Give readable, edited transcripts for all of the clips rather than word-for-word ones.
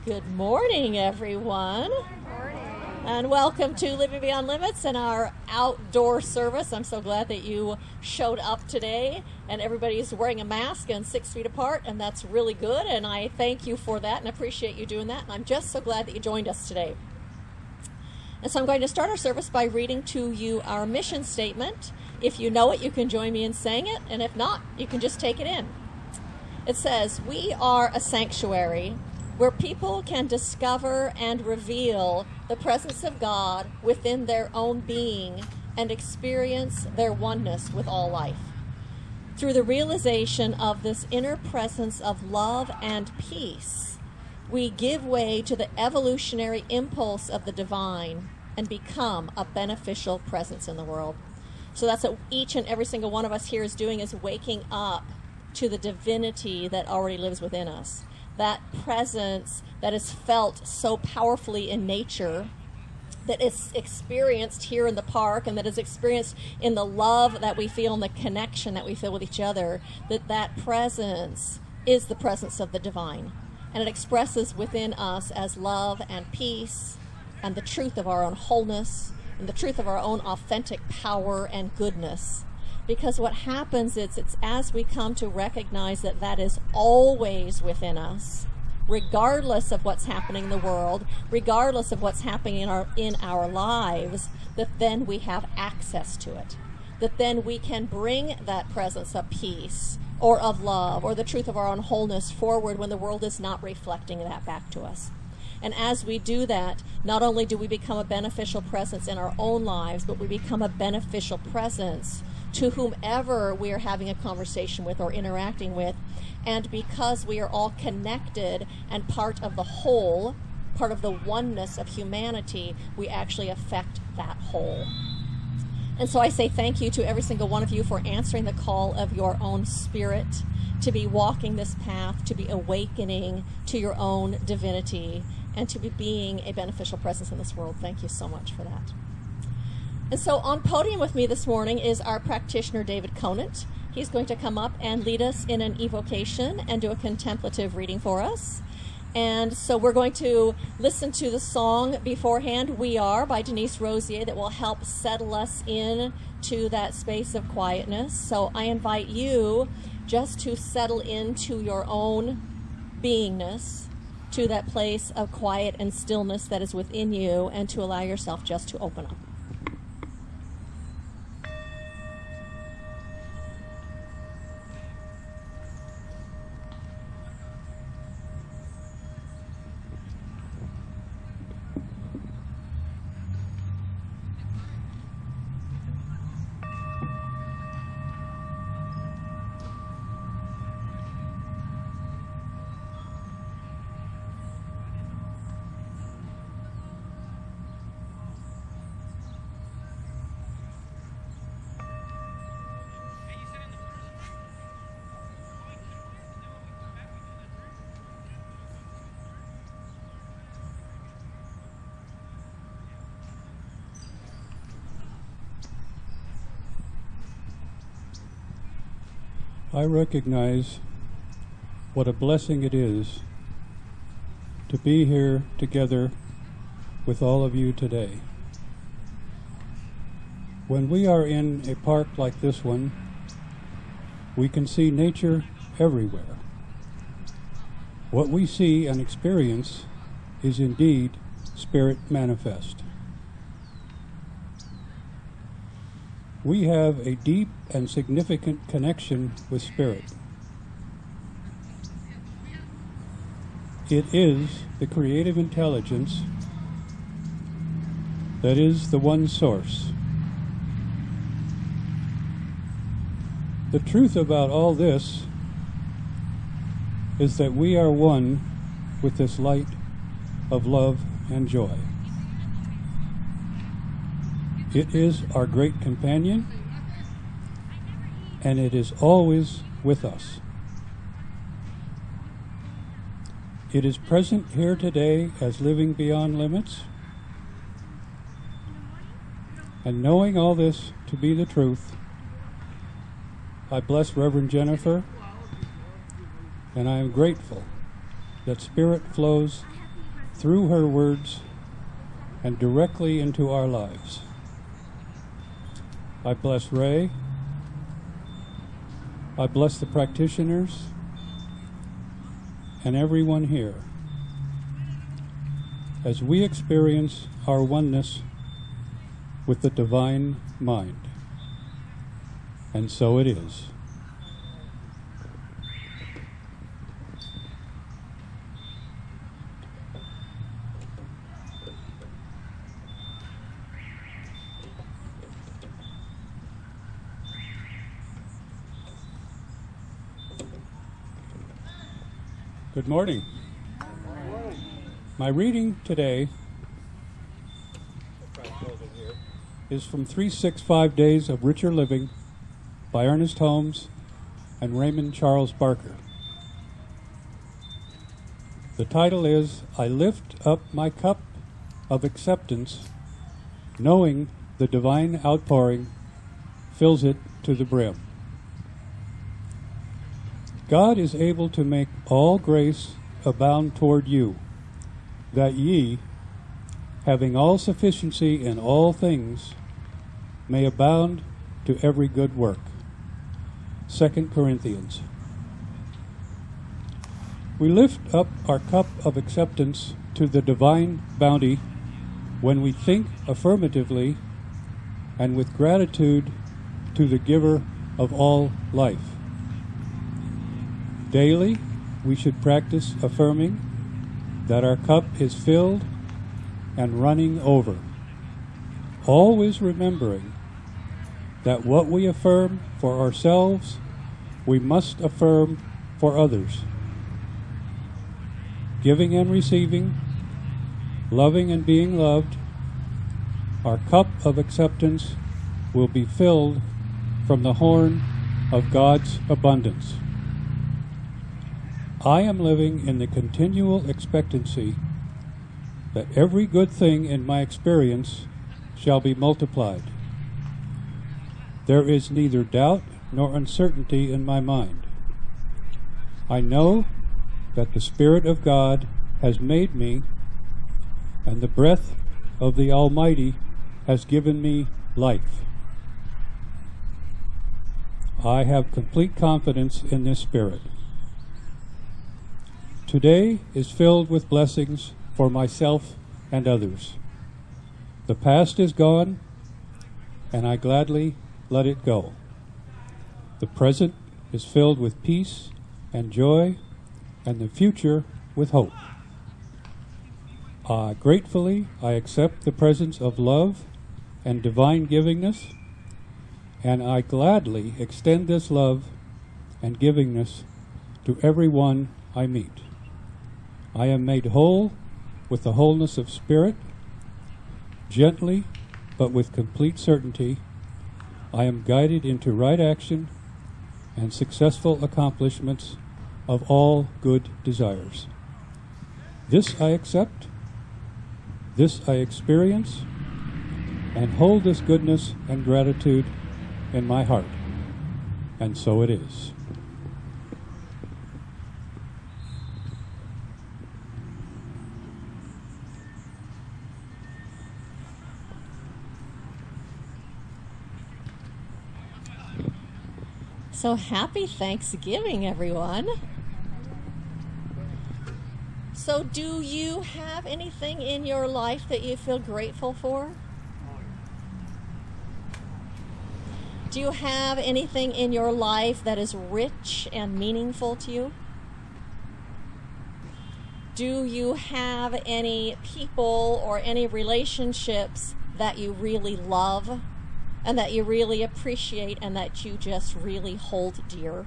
Good morning, everyone. And welcome to Living Beyond Limits and our outdoor service. I'm so glad that you showed up today, and everybody's wearing a mask and 6 feet apart, and that's really good, and I thank you for that and appreciate you doing that, and I'm just so glad that you joined us today. And so I'm going to start our service by reading to you our mission statement. If you know it, you can join me in saying it, and if not, you can just take it in. It says, "We are a sanctuary where people can discover and reveal the presence of God within their own being and experience their oneness with all life. Through the realization of this inner presence of love and peace, we give way to the evolutionary impulse of the divine and become a beneficial presence in the world." So that's what each and every single one of us here is doing, is waking up to the divinity that already lives within us. That presence that is felt so powerfully in nature, that is experienced here in the park, and that is experienced in the love that we feel and the connection that we feel with each other, that presence is the presence of the divine. And it expresses within us as love and peace and the truth of our own wholeness and the truth of our own authentic power and goodness. Because what happens is it's as we come to recognize that that is always within us, regardless of what's happening in the world, regardless of what's happening in our lives, that then we have access to it. That then we can bring that presence of peace or of love or the truth of our own wholeness forward when the world is not reflecting that back to us. And as we do that, not only do we become a beneficial presence in our own lives, but we become a beneficial presence to whomever we are having a conversation with or interacting with. And because we are all connected and part of the whole, part of the oneness of humanity, we actually affect that whole. And so I say thank you to every single one of you for answering the call of your own spirit, to be walking this path, to be awakening to your own divinity, and to be being a beneficial presence in this world. Thank you so much for that. And so on podium with me this morning is our practitioner, David Conant. He's going to come up and lead us in an evocation and do a contemplative reading for us. And so we're going to listen to the song beforehand, "We Are" by Denise Rosier, that will help settle us in to that space of quietness. So I invite you just to settle into your own beingness, to that place of quiet and stillness that is within you, and to allow yourself just to open up. I recognize what a blessing it is to be here together with all of you today. When we are in a park like this one, we can see nature everywhere. What we see and experience is indeed spirit manifest. We have a deep and significant connection with spirit. It is the creative intelligence that is the one source. The truth about all this is that we are one with this light of love and joy. It is our great companion, and it is always with us. It is present here today as living beyond limits, and knowing all this to be the truth, I bless Reverend Jennifer, and I am grateful that Spirit flows through her words and directly into our lives. I bless Ray. I bless the practitioners and everyone here as we experience our oneness with the divine mind. And so it is. Good morning. My reading today is from 365 Days of Richer Living by Ernest Holmes and Raymond Charles Barker. The title is, I lift up my cup of acceptance, knowing the divine outpouring fills it to the brim. God is able to make all grace abound toward you, that ye, having all sufficiency in all things, may abound to every good work. 2 Corinthians. We lift up our cup of acceptance to the divine bounty when we think affirmatively and with gratitude to the giver of all life. Daily, we should practice affirming that our cup is filled and running over, always remembering that what we affirm for ourselves, we must affirm for others. Giving and receiving, loving and being loved, our cup of acceptance will be filled from the horn of God's abundance. I am living in the continual expectancy that every good thing in my experience shall be multiplied. There is neither doubt nor uncertainty in my mind. I know that the Spirit of God has made me, and the breath of the Almighty has given me life. I have complete confidence in this Spirit. Today is filled with blessings for myself and others. The past is gone, and I gladly let it go. The present is filled with peace and joy, and the future with hope. Gratefully, I accept the presence of love and divine givingness, and I gladly extend this love and givingness to everyone I meet. I am made whole with the wholeness of spirit. Gently, but with complete certainty, I am guided into right action and successful accomplishments of all good desires. This I accept, this I experience, and hold this goodness and gratitude in my heart. And so it is. So happy Thanksgiving, everyone. So do you have anything in your life that you feel grateful for? Do you have anything in your life that is rich and meaningful to you? Do you have any people or any relationships that you really love and that you really appreciate and that you just really hold dear?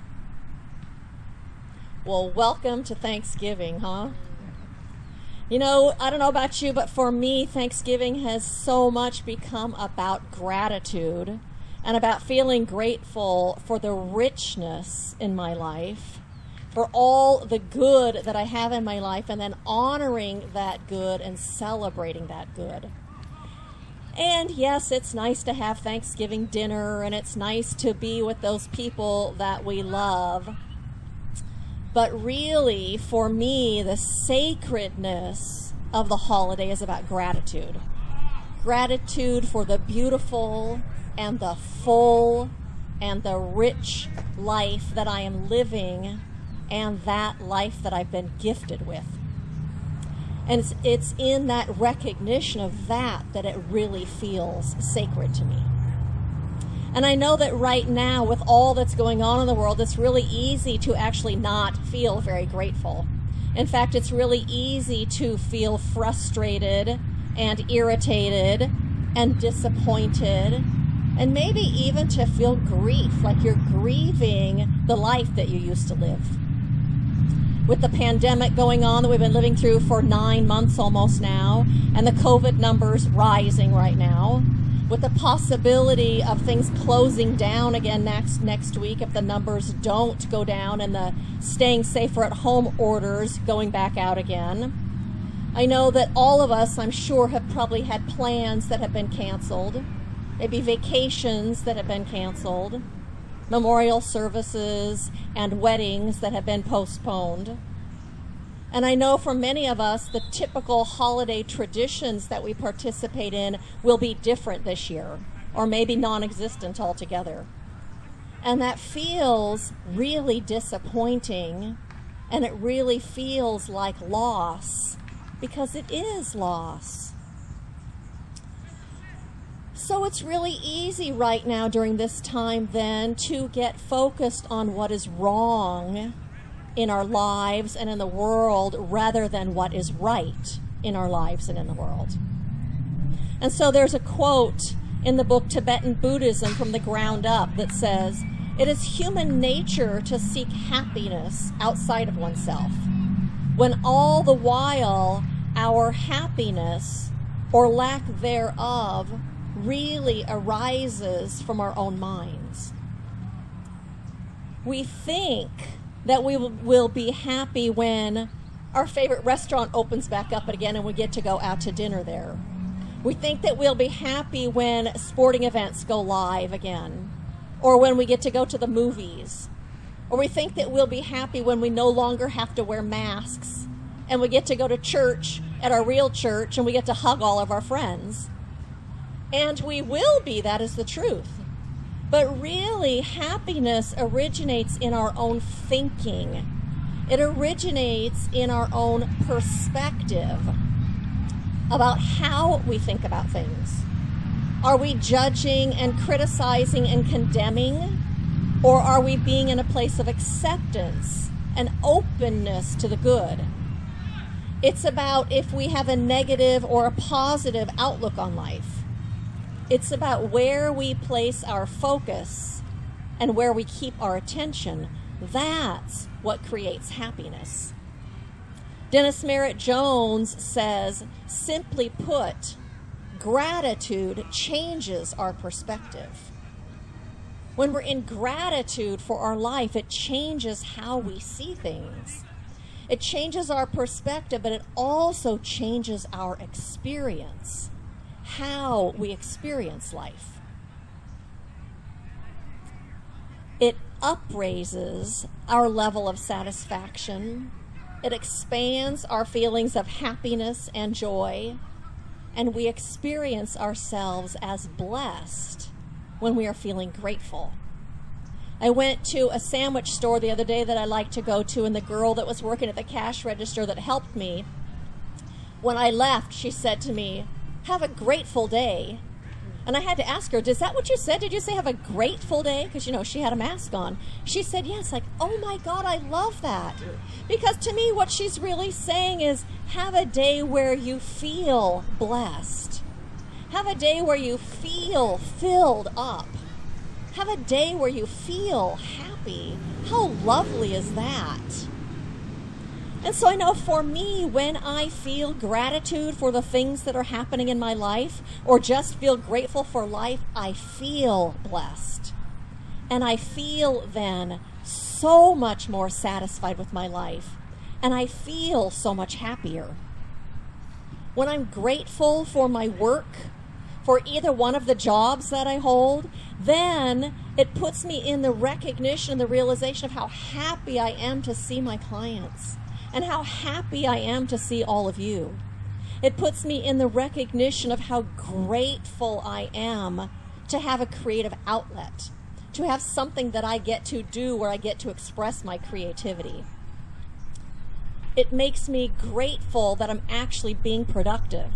Well, welcome to Thanksgiving, huh? You know, I don't know about you, but for me, Thanksgiving has so much become about gratitude and about feeling grateful for the richness in my life, for all the good that I have in my life, and then honoring that good and celebrating that good. And yes, it's nice to have Thanksgiving dinner, and it's nice to be with those people that we love. But really, for me, the sacredness of the holiday is about gratitude. Gratitude for the beautiful and the full and the rich life that I am living and that life that I've been gifted with. And it's in that recognition of that it really feels sacred to me. And I know that right now, with all that's going on in the world, it's really easy to actually not feel very grateful. In fact, it's really easy to feel frustrated and irritated and disappointed, and maybe even to feel grief, like you're grieving the life that you used to live. With the pandemic going on that we've been living through for 9 months almost now, and the COVID numbers rising right now, with the possibility of things closing down again next week if the numbers don't go down and the staying safer at home orders going back out again. I know that all of us, I'm sure, have probably had plans that have been canceled, maybe vacations that have been canceled, memorial services and weddings that have been postponed. And I know for many of us, the typical holiday traditions that we participate in will be different this year, or maybe non-existent altogether. And that feels really disappointing, and it really feels like loss, because it is loss. So it's really easy right now during this time then to get focused on what is wrong in our lives and in the world rather than what is right in our lives and in the world. And so there's a quote in the book Tibetan Buddhism from the Ground Up that says, "It is human nature to seek happiness outside of oneself, when all the while our happiness or lack thereof really arises from our own minds." We think that we will be happy when our favorite restaurant opens back up again and we get to go out to dinner there. We think that we'll be happy when sporting events go live again, or when we get to go to the movies. Or we think that we'll be happy when we no longer have to wear masks and we get to go to church at our real church and we get to hug all of our friends. And we will be, that is the truth. But really, happiness originates in our own thinking. It originates in our own perspective about how we think about things. Are we judging and criticizing and condemning? Or are we being in a place of acceptance and openness to the good? It's about if we have a negative or a positive outlook on life. It's about where we place our focus and where we keep our attention. That's what creates happiness. Dennis Merritt Jones says, simply put, gratitude changes our perspective. When we're in gratitude for our life, it changes how we see things. It changes our perspective, but it also changes our experience. How we experience life. It upraises our level of satisfaction. It expands our feelings of happiness and joy, and we experience ourselves as blessed when we are feeling grateful. I went to a sandwich store the other day that I like to go to, and the girl that was working at the cash register that helped me, when I left, she said to me, "Have a grateful day." And I had to ask her, is that what you said? Did you say have a grateful day? Because, she had a mask on. She said, yes. Like, oh my God, I love that. Because to me, what she's really saying is have a day where you feel blessed. Have a day where you feel filled up. Have a day where you feel happy. How lovely is that? And so I know for me, when I feel gratitude for the things that are happening in my life, or just feel grateful for life, I feel blessed. And I feel then so much more satisfied with my life. And I feel so much happier. When I'm grateful for my work, for either one of the jobs that I hold, then it puts me in the recognition and the realization of how happy I am to see my clients. And how happy I am to see all of you. It puts me in the recognition of how grateful I am to have a creative outlet, to have something that I get to do where I get to express my creativity. It makes me grateful that I'm actually being productive.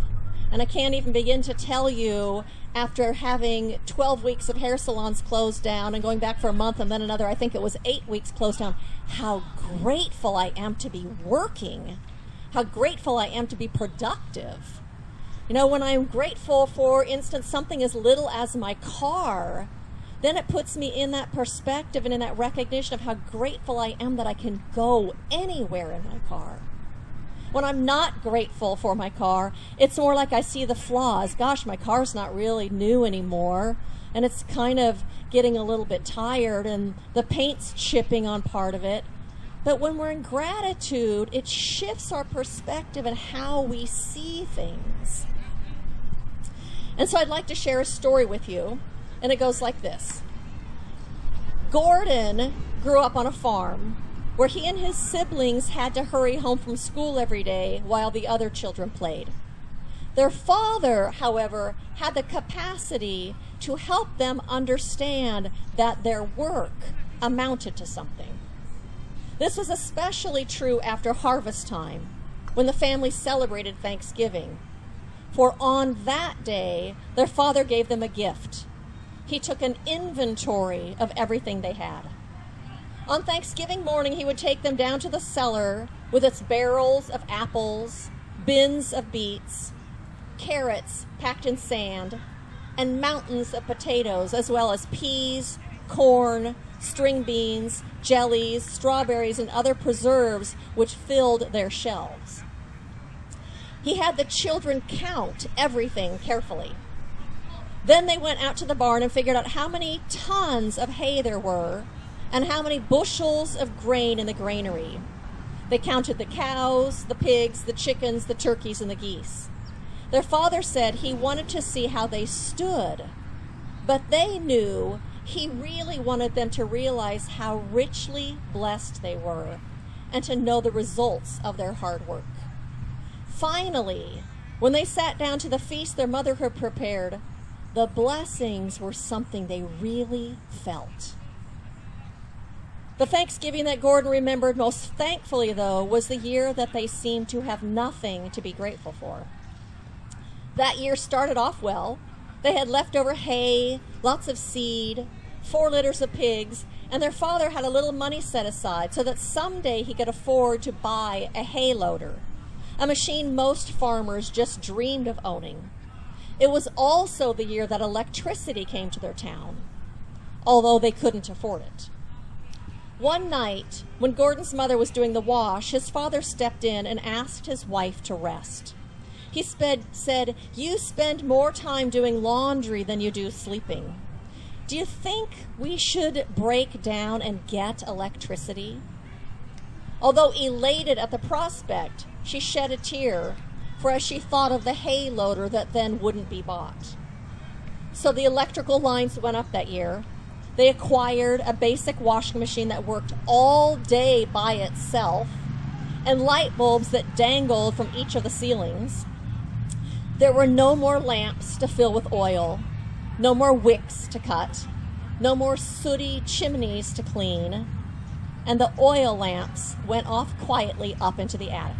And I can't even begin to tell you, after having 12 weeks of hair salons closed down and going back for a month and then another, I think it was 8 weeks closed down, how grateful I am to be working, how grateful I am to be productive. You know, when I'm grateful, for instance, something as little as my car, then it puts me in that perspective and in that recognition of how grateful I am that I can go anywhere in my car. When I'm not grateful for my car, it's more like I see the flaws. Gosh, my car's not really new anymore, and it's kind of getting a little bit tired, and the paint's chipping on part of it. But when we're in gratitude, it shifts our perspective and how we see things. And so I'd like to share a story with you, and it goes like this. Gordon grew up on a farm where he and his siblings had to hurry home from school every day while the other children played. Their father, however, had the capacity to help them understand that their work amounted to something. This was especially true after harvest time, when the family celebrated Thanksgiving. For on that day, their father gave them a gift. He took an inventory of everything they had. On Thanksgiving morning, he would take them down to the cellar with its barrels of apples, bins of beets, carrots packed in sand, and mountains of potatoes, as well as peas, corn, string beans, jellies, strawberries, and other preserves which filled their shelves. He had the children count everything carefully. Then they went out to the barn and figured out how many tons of hay there were and how many bushels of grain in the granary. They counted the cows, the pigs, the chickens, the turkeys, and the geese. Their father said he wanted to see how they stood, but they knew he really wanted them to realize how richly blessed they were and to know the results of their hard work. Finally, when they sat down to the feast their mother had prepared, the blessings were something they really felt. The Thanksgiving that Gordon remembered most thankfully, though, was the year that they seemed to have nothing to be grateful for. That year started off well. They had leftover hay, lots of seed, 4 litters of pigs, and their father had a little money set aside so that someday he could afford to buy a hay loader, a machine most farmers just dreamed of owning. It was also the year that electricity came to their town, although they couldn't afford it. One night, when Gordon's mother was doing the wash, his father stepped in and asked his wife to rest. He said, "You spend more time doing laundry than you do sleeping. Do you think we should break down and get electricity?" Although elated at the prospect, she shed a tear, for as she thought of the hay loader that then wouldn't be bought. So the electrical lines went up that year. They acquired a basic washing machine that worked all day by itself and light bulbs that dangled from each of the ceilings. There were no more lamps to fill with oil, no more wicks to cut, no more sooty chimneys to clean, and the oil lamps went off quietly up into the attic.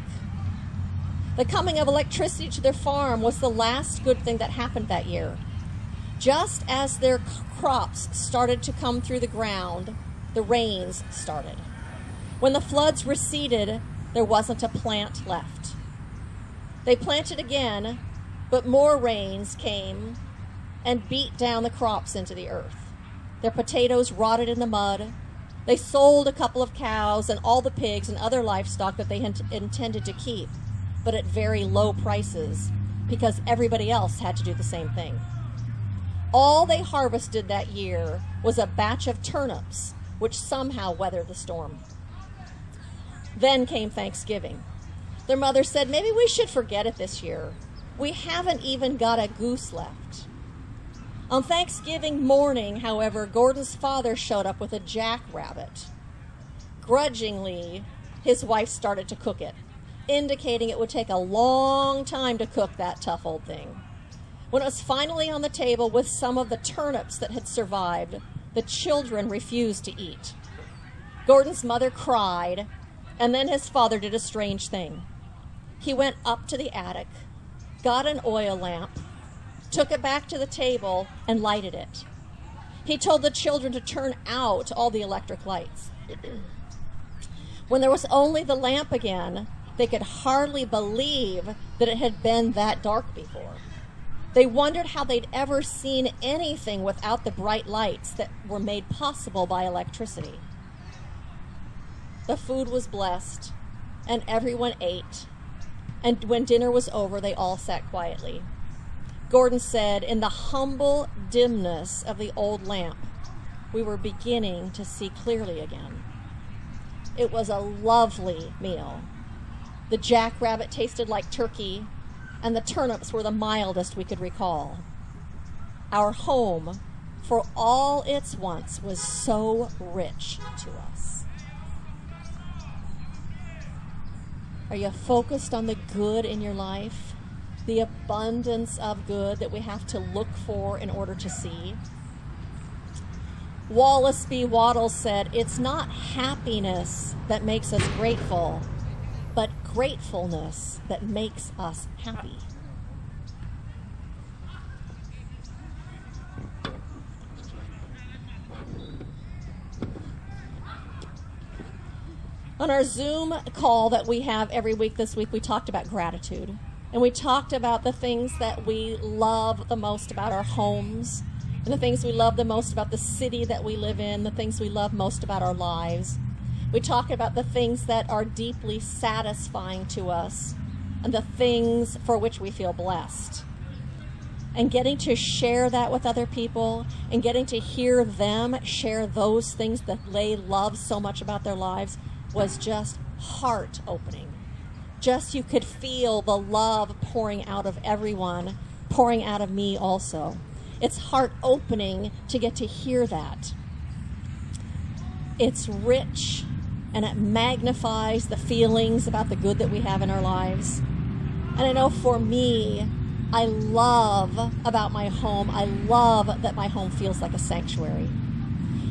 The coming of electricity to their farm was the last good thing that happened that year. Just as their crops started to come through the ground, the rains started. When the floods receded, there wasn't a plant left. They planted again, but more rains came and beat down the crops into the earth. Their potatoes rotted in the mud. They sold a couple of cows and all the pigs and other livestock that they intended to keep, but at very low prices, because everybody else had to do the same thing. All they harvested that year was a batch of turnips, which somehow weathered the storm. Then came Thanksgiving. Their mother said, "Maybe we should forget it this year. We haven't even got a goose left." On Thanksgiving morning, however, Gordon's father showed up with a jackrabbit. Grudgingly, his wife started to cook it. indicating it would take a long time to cook that tough old thing. When it was finally on the table with some of the turnips that had survived, the children refused to eat. Gordon's mother cried, and then his father did a strange thing. He went up to the attic, got an oil lamp, took it back to the table, and lighted it. He told the children to turn out all the electric lights. When there was only the lamp again, they could hardly believe that it had been that dark before. They wondered how they'd ever seen anything without the bright lights that were made possible by electricity. The food was blessed, and everyone ate, and when dinner was over, they all sat quietly. Gordon said, in the humble dimness of the old lamp, we were beginning to see clearly again. It was a lovely meal. The jackrabbit tasted like turkey, and the turnips were the mildest we could recall. Our home, for all its wants, was so rich to us. Are you focused on the good in your life? The abundance of good that we have to look for in order to see? Wallace B. Wattles said, it's not happiness that makes us grateful, but gratefulness that makes us happy. On our Zoom call that we have every week this week, we talked about gratitude. And we talked about the things that we love the most about our homes, and the things we love the most about the city that we live in, the things we love most about our lives. We talked about the things that are deeply satisfying to us, and the things for which we feel blessed. And getting to share that with other people, and getting to hear them share those things that they love so much about their lives was just heart-opening. Just you could feel the love pouring out of everyone, pouring out of me also. It's heart-opening to get to hear that. It's rich, and it magnifies the feelings about the good that we have in our lives. And I know for me, I love about my home, I love that my home feels like a sanctuary.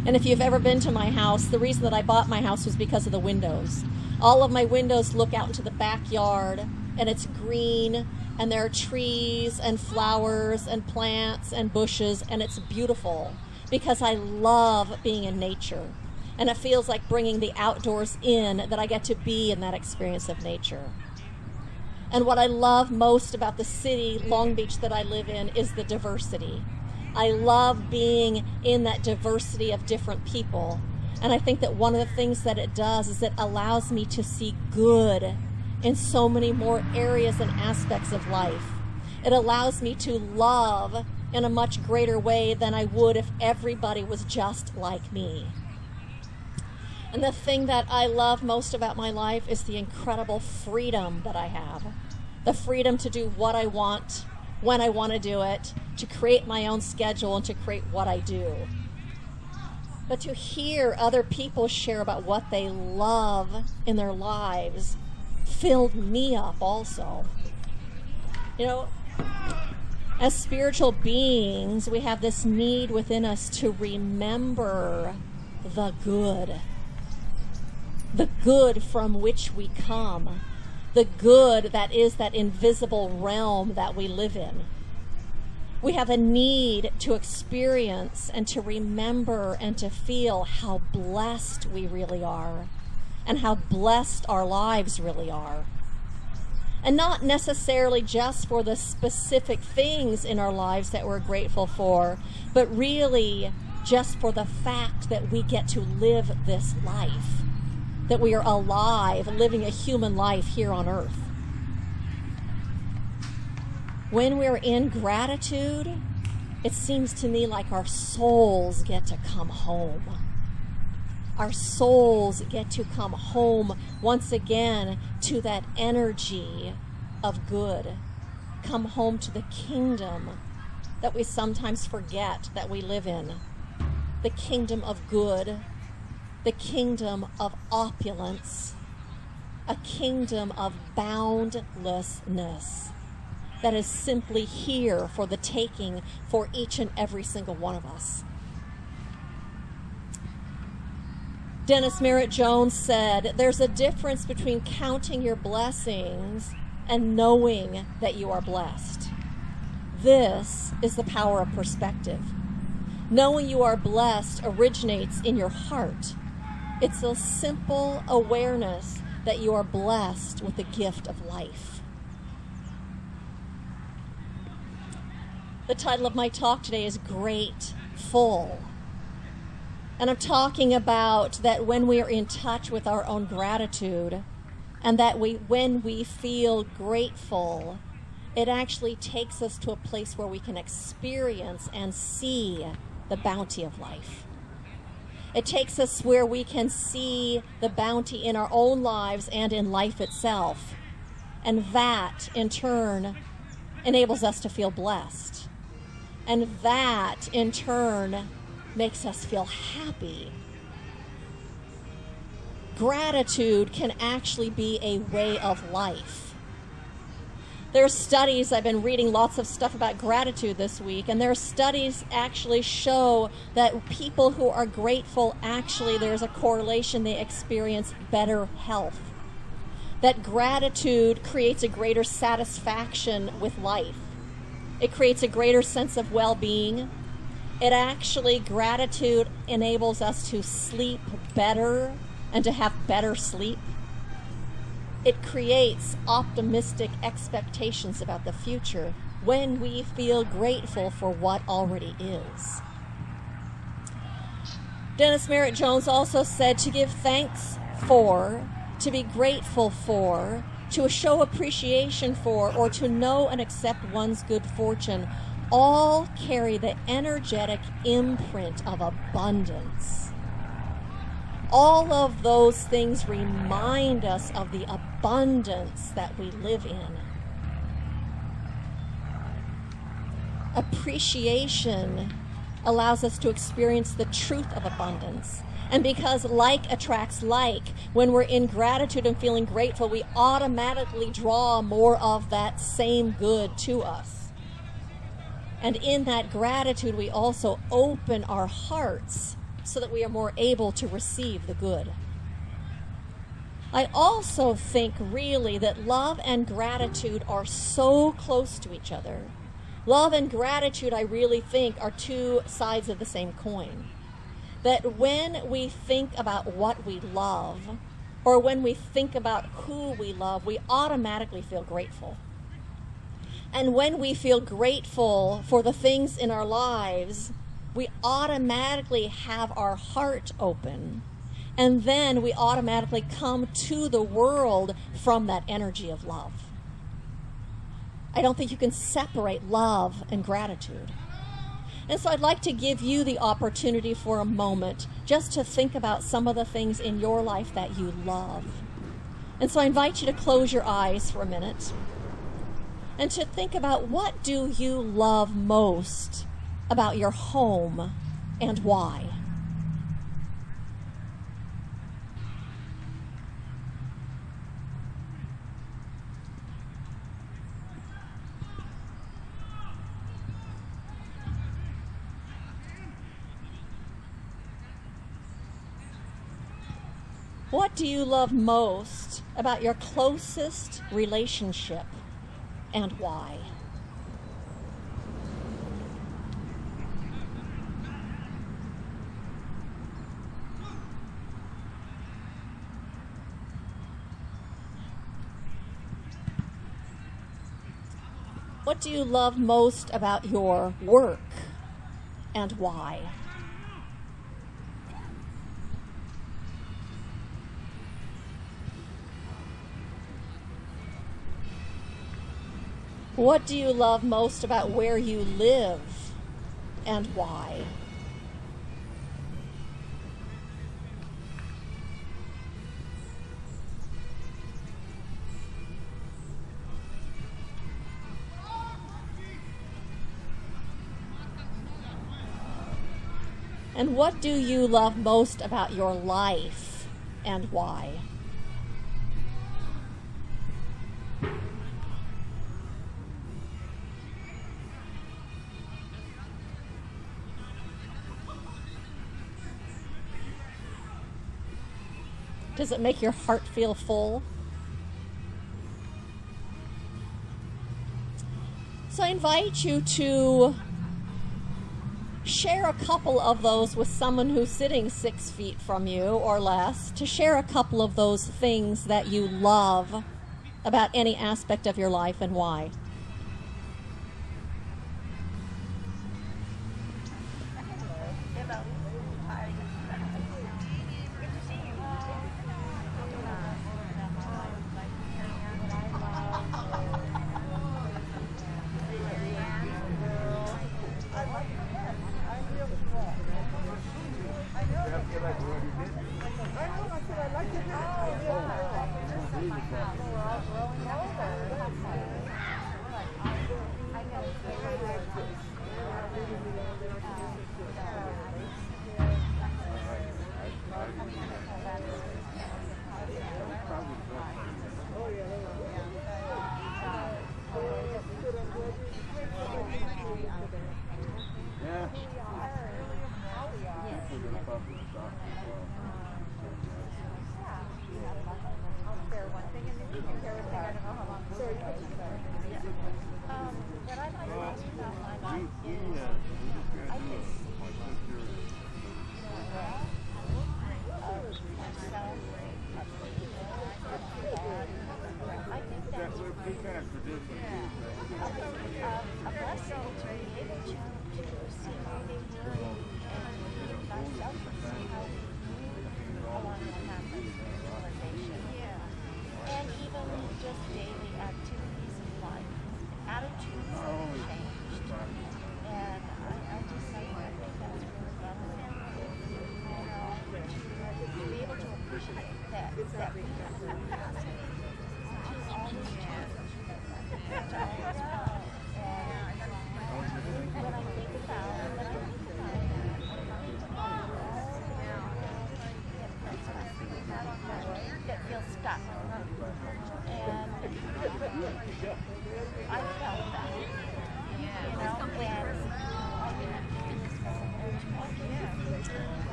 And if you've ever been to my house, the reason that I bought my house was because of the windows. All of my windows look out into the backyard, and it's green, and there are trees and flowers and plants and bushes, and it's beautiful because I love being in nature. And it feels like bringing the outdoors in, that I get to be in that experience of nature. And what I love most about the city, Long Beach, that I live in is the diversity. I love being in that diversity of different people. And I think that one of the things that it does is it allows me to see good in so many more areas and aspects of life. It allows me to love in a much greater way than I would if everybody was just like me. And the thing that I love most about my life is the incredible freedom that I have. The freedom to do what I want, when I want to do it, to create my own schedule and to create what I do. But to hear other people share about what they love in their lives filled me up also. You know, as spiritual beings, we have this need within us to remember the good from which we come, the good that is that invisible realm that we live in. We have a need to experience and to remember and to feel how blessed we really are and how blessed our lives really are. And not necessarily just for the specific things in our lives that we're grateful for, but really just for the fact that we get to live this life, that we are alive, living a human life here on earth. When we're in gratitude, it seems to me like our souls get to come home. Our souls get to come home once again to that energy of good. Come home to the kingdom that we sometimes forget that we live in. The kingdom of good, the kingdom of opulence, a kingdom of boundlessness that is simply here for the taking for each and every single one of us. Dennis Merritt Jones said, "There's a difference between counting your blessings and knowing that you are blessed. This is the power of perspective. Knowing you are blessed originates in your heart. It's a simple awareness that you are blessed with the gift of life." The title of my talk today is Grateful. And I'm talking about that when we are in touch with our own gratitude, and that when we feel grateful, it actually takes us to a place where we can experience and see the bounty of life. It takes us where we can see the bounty in our own lives and in life itself. And that, in turn, enables us to feel blessed. And that, in turn, makes us feel happy. Gratitude can actually be a way of life. There are studies, I've been reading lots of stuff about gratitude this week, and there are studies actually show that people who are grateful, actually there's a correlation, they experience better health. That gratitude creates a greater satisfaction with life. It creates a greater sense of well-being. Gratitude enables us to sleep better and to have better sleep. It creates optimistic expectations about the future when we feel grateful for what already is. Dennis Merritt Jones also said to give thanks for, to be grateful for, to show appreciation for, or to know and accept one's good fortune all carry the energetic imprint of abundance. All of those things remind us of the abundance that we live in. Appreciation allows us to experience the truth of abundance. And because like attracts like, when we're in gratitude and feeling grateful, we automatically draw more of that same good to us. And in that gratitude, we also open our hearts so that we are more able to receive the good. I also think really that love and gratitude are so close to each other. Love and gratitude, I really think, are two sides of the same coin. That when we think about what we love, or when we think about who we love, we automatically feel grateful. And when we feel grateful for the things in our lives, we automatically have our heart open. And then we automatically come to the world from that energy of love. I don't think you can separate love and gratitude. And so I'd like to give you the opportunity for a moment just to think about some of the things in your life that you love. And so I invite you to close your eyes for a minute and to think about, what do you love most about your home and why? What do you love most about your closest relationship and why? What do you love most about your work and why? What do you love most about where you live and why? And what do you love most about your life and why? Does it make your heart feel full? So I invite you to share a couple of those with someone who's sitting 6 feet from you or less, to share a couple of those things that you love about any aspect of your life and why.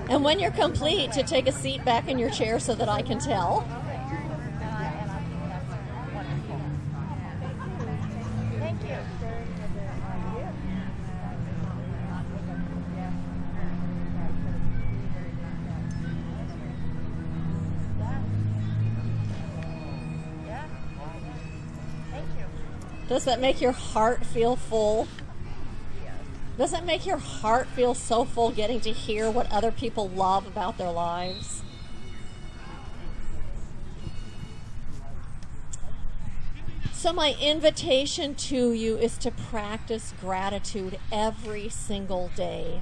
And when you're complete, to take a seat back in your chair so that I can tell. Thank you. Yeah. Thank you. Does that make your heart feel full? Does it make your heart feel so full getting to hear what other people love about their lives? So my invitation to you is to practice gratitude every single day.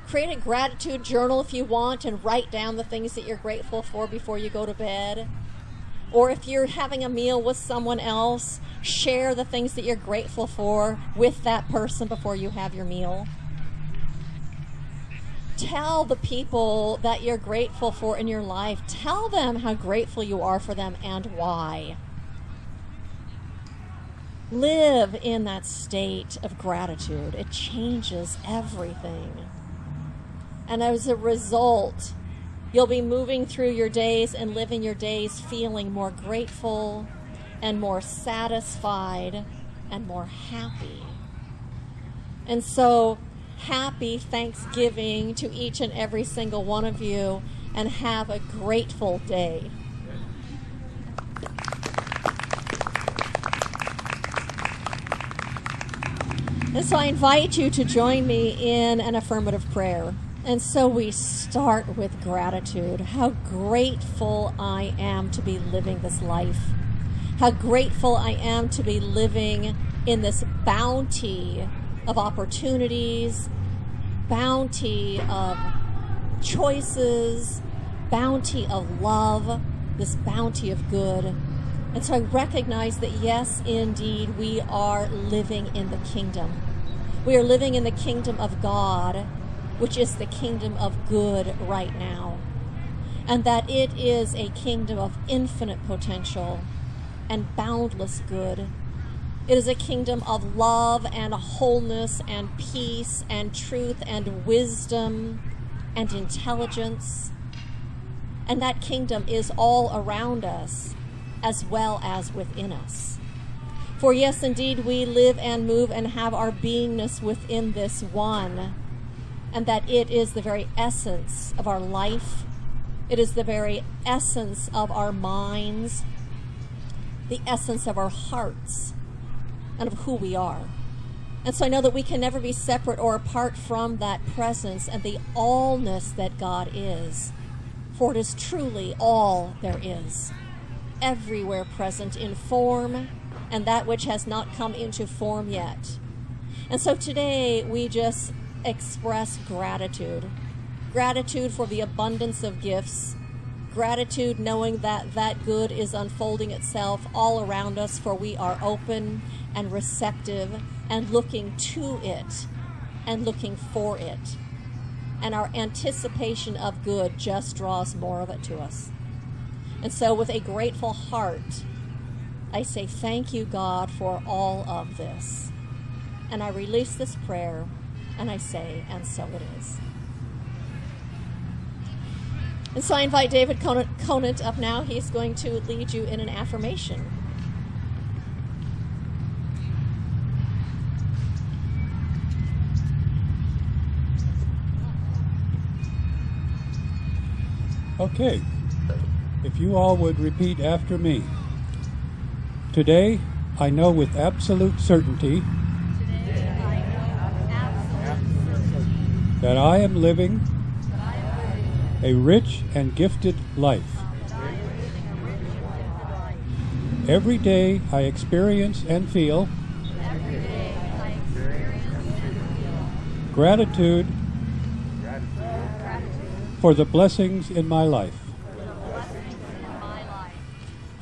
Create a gratitude journal if you want and write down the things that you're grateful for before you go to bed. Or if you're having a meal with someone else, share the things that you're grateful for with that person before you have your meal. Tell the people that you're grateful for in your life. Tell them how grateful you are for them and why. Live in that state of gratitude. It changes everything. And as a result, you'll be moving through your days and living your days feeling more grateful and more satisfied and more happy. And so, happy Thanksgiving to each and every single one of you, and have a grateful day. And so I invite you to join me in an affirmative prayer. And so we start with gratitude. How grateful I am to be living this life. How grateful I am to be living in this bounty of opportunities, bounty of choices, bounty of love, this bounty of good. And so I recognize that, yes, indeed, we are living in the kingdom. We are living in the kingdom of God, which is the kingdom of good right now. And that it is a kingdom of infinite potential and boundless good. It is a kingdom of love and wholeness and peace and truth and wisdom and intelligence. And that kingdom is all around us as well as within us. For yes, indeed, we live and move and have our beingness within this one, and that it is the very essence of our life. It is the very essence of our minds, the essence of our hearts, and of who we are. And so I know that we can never be separate or apart from that presence and the allness that God is. For it is truly all there is, everywhere present in form and that which has not come into form yet. And so today we just express gratitude. Gratitude for the abundance of gifts. Gratitude knowing that that good is unfolding itself all around us, for we are open and receptive and looking to it and looking for it. And our anticipation of good just draws more of it to us. And so with a grateful heart, I say thank you, God, for all of this. And I release this prayer, and I say, and so it is. And so I invite David Conant up now. He's going to lead you in an affirmation. Okay, if you all would repeat after me. Today, I know with absolute certainty that I am living a rich and gifted life. Every day I experience and feel gratitude for the blessings in my life.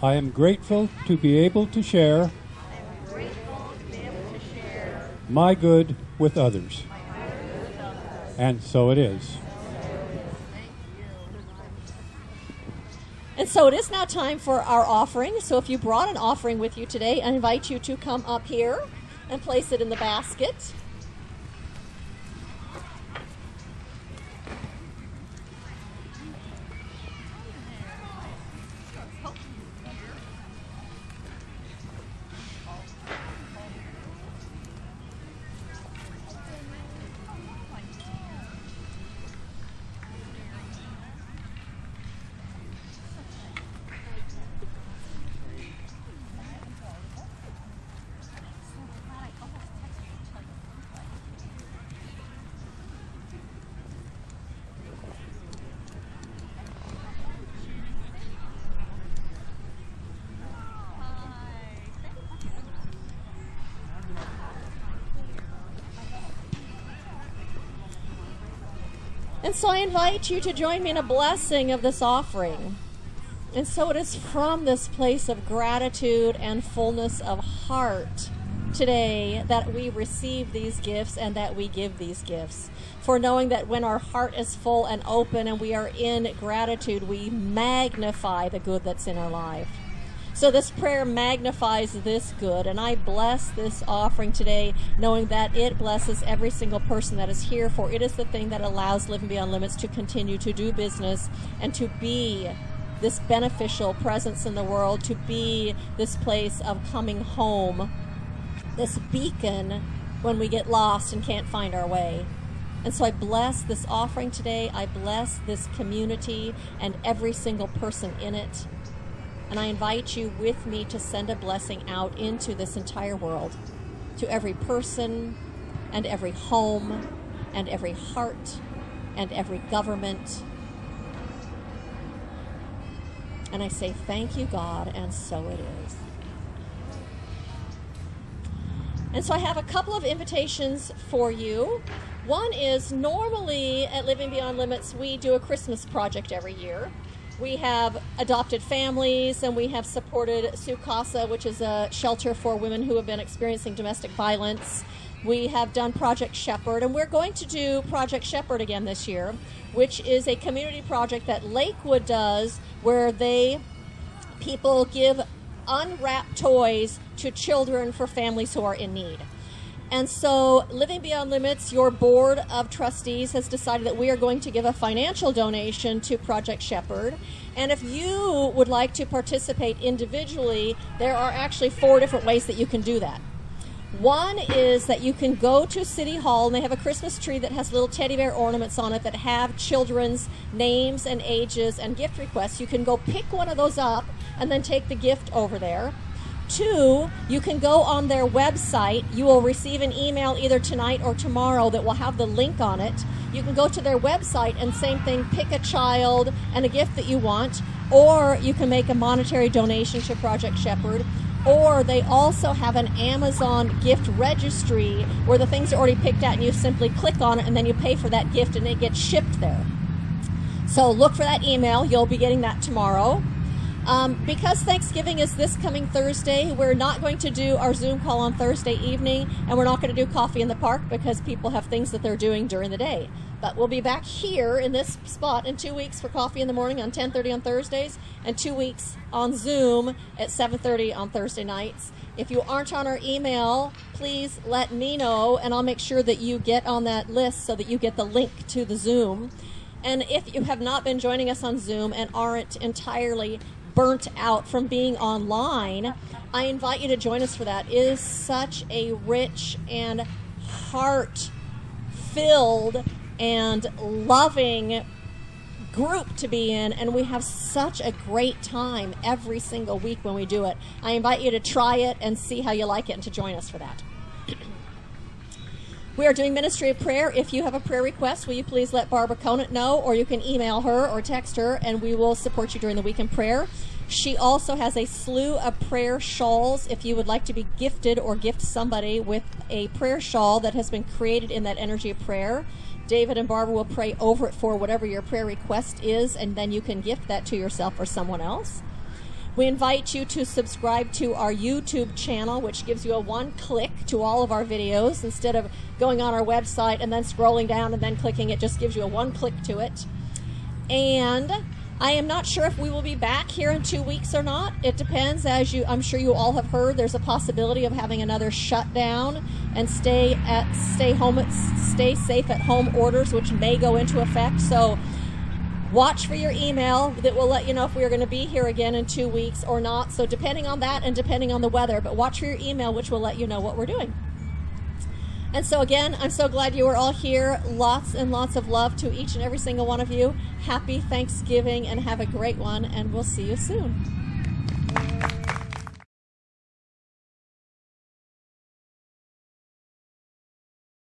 I am grateful to be able to share my good with others. And so it is. And so it is now time for our offering. So if you brought an offering with you today, I invite you to come up here and place it in the basket. And so I invite you to join me in a blessing of this offering. And so it is from this place of gratitude and fullness of heart today that we receive these gifts and that we give these gifts. For knowing that when our heart is full and open and we are in gratitude, we magnify the good that's in our life. So this prayer magnifies this good, and I bless this offering today, knowing that it blesses every single person that is here, for it is the thing that allows Living Beyond Limits to continue to do business and to be this beneficial presence in the world, to be this place of coming home, this beacon when we get lost and can't find our way. And so I bless this offering today. I bless this community and every single person in it. And I invite you with me to send a blessing out into this entire world, to every person and every home and every heart and every government. And I say, thank you, God, and so it is. And so I have a couple of invitations for you. One is, normally at Living Beyond Limits, we do a Christmas project every year. We have adopted families, and we have supported Sukasa, which is a shelter for women who have been experiencing domestic violence. We have done Project Shepard, and we're going to do Project Shepard again this year, which is a community project that Lakewood does, where people give unwrapped toys to children for families who are in need. And so Living Beyond Limits, your board of trustees has decided that we are going to give a financial donation to Project Shepard. And if you would like to participate individually, there are actually 4 different ways that you can do that. One is that you can go to City Hall, and they have a Christmas tree that has little teddy bear ornaments on it that have children's names and ages and gift requests. You can go pick one of those up and then take the gift over there. 2, you can go on their website. You will receive an email either tonight or tomorrow that will have the link on it. You can go to their website and same thing, pick a child and a gift that you want, or you can make a monetary donation to Project Shepard. Or they also have an Amazon gift registry where the things are already picked out and you simply click on it and then you pay for that gift and it gets shipped there. So look for that email. You'll be getting that tomorrow. Because Thanksgiving is this coming Thursday, we're not going to do our Zoom call on Thursday evening, and we're not going to do coffee in the park because people have things that they're doing during the day. But we'll be back here in this spot in 2 weeks for coffee in the morning on 10:30 on Thursdays, and 2 weeks on Zoom at 7:30 on Thursday nights. If you aren't on our email, please let me know, and I'll make sure that you get on that list so that you get the link to the Zoom. And if you have not been joining us on Zoom and aren't entirely burnt out from being online, I invite you to join us for that. It is such a rich and heart-filled and loving group to be in, and we have such a great time every single week when we do it. I invite you to try it and see how you like it and to join us for that. We are doing Ministry of Prayer. If you have a prayer request, will you please let Barbara Conant know, or you can email her or text her, and we will support you during the week in prayer. She also has a slew of prayer shawls if you would like to be gifted or gift somebody with a prayer shawl that has been created in that energy of prayer. David and Barbara will pray over it for whatever your prayer request is, and then you can gift that to yourself or someone else. We invite you to subscribe to our YouTube channel, which gives you a one-click to all of our videos. Instead of going on our website and then scrolling down and then clicking, it just gives you a one-click to it. And I am not sure if we will be back here in 2 weeks or not. It depends. I'm sure you all have heard, there's a possibility of having another shutdown and stay safe at home orders, which may go into effect. So watch for your email that will let you know if we are going to be here again in 2 weeks or not. So depending on that and depending on the weather, but watch for your email, which will let you know what we're doing. And so again, I'm so glad you are all here. Lots and lots of love to each and every single one of you. Happy Thanksgiving and have a great one, and we'll see you soon.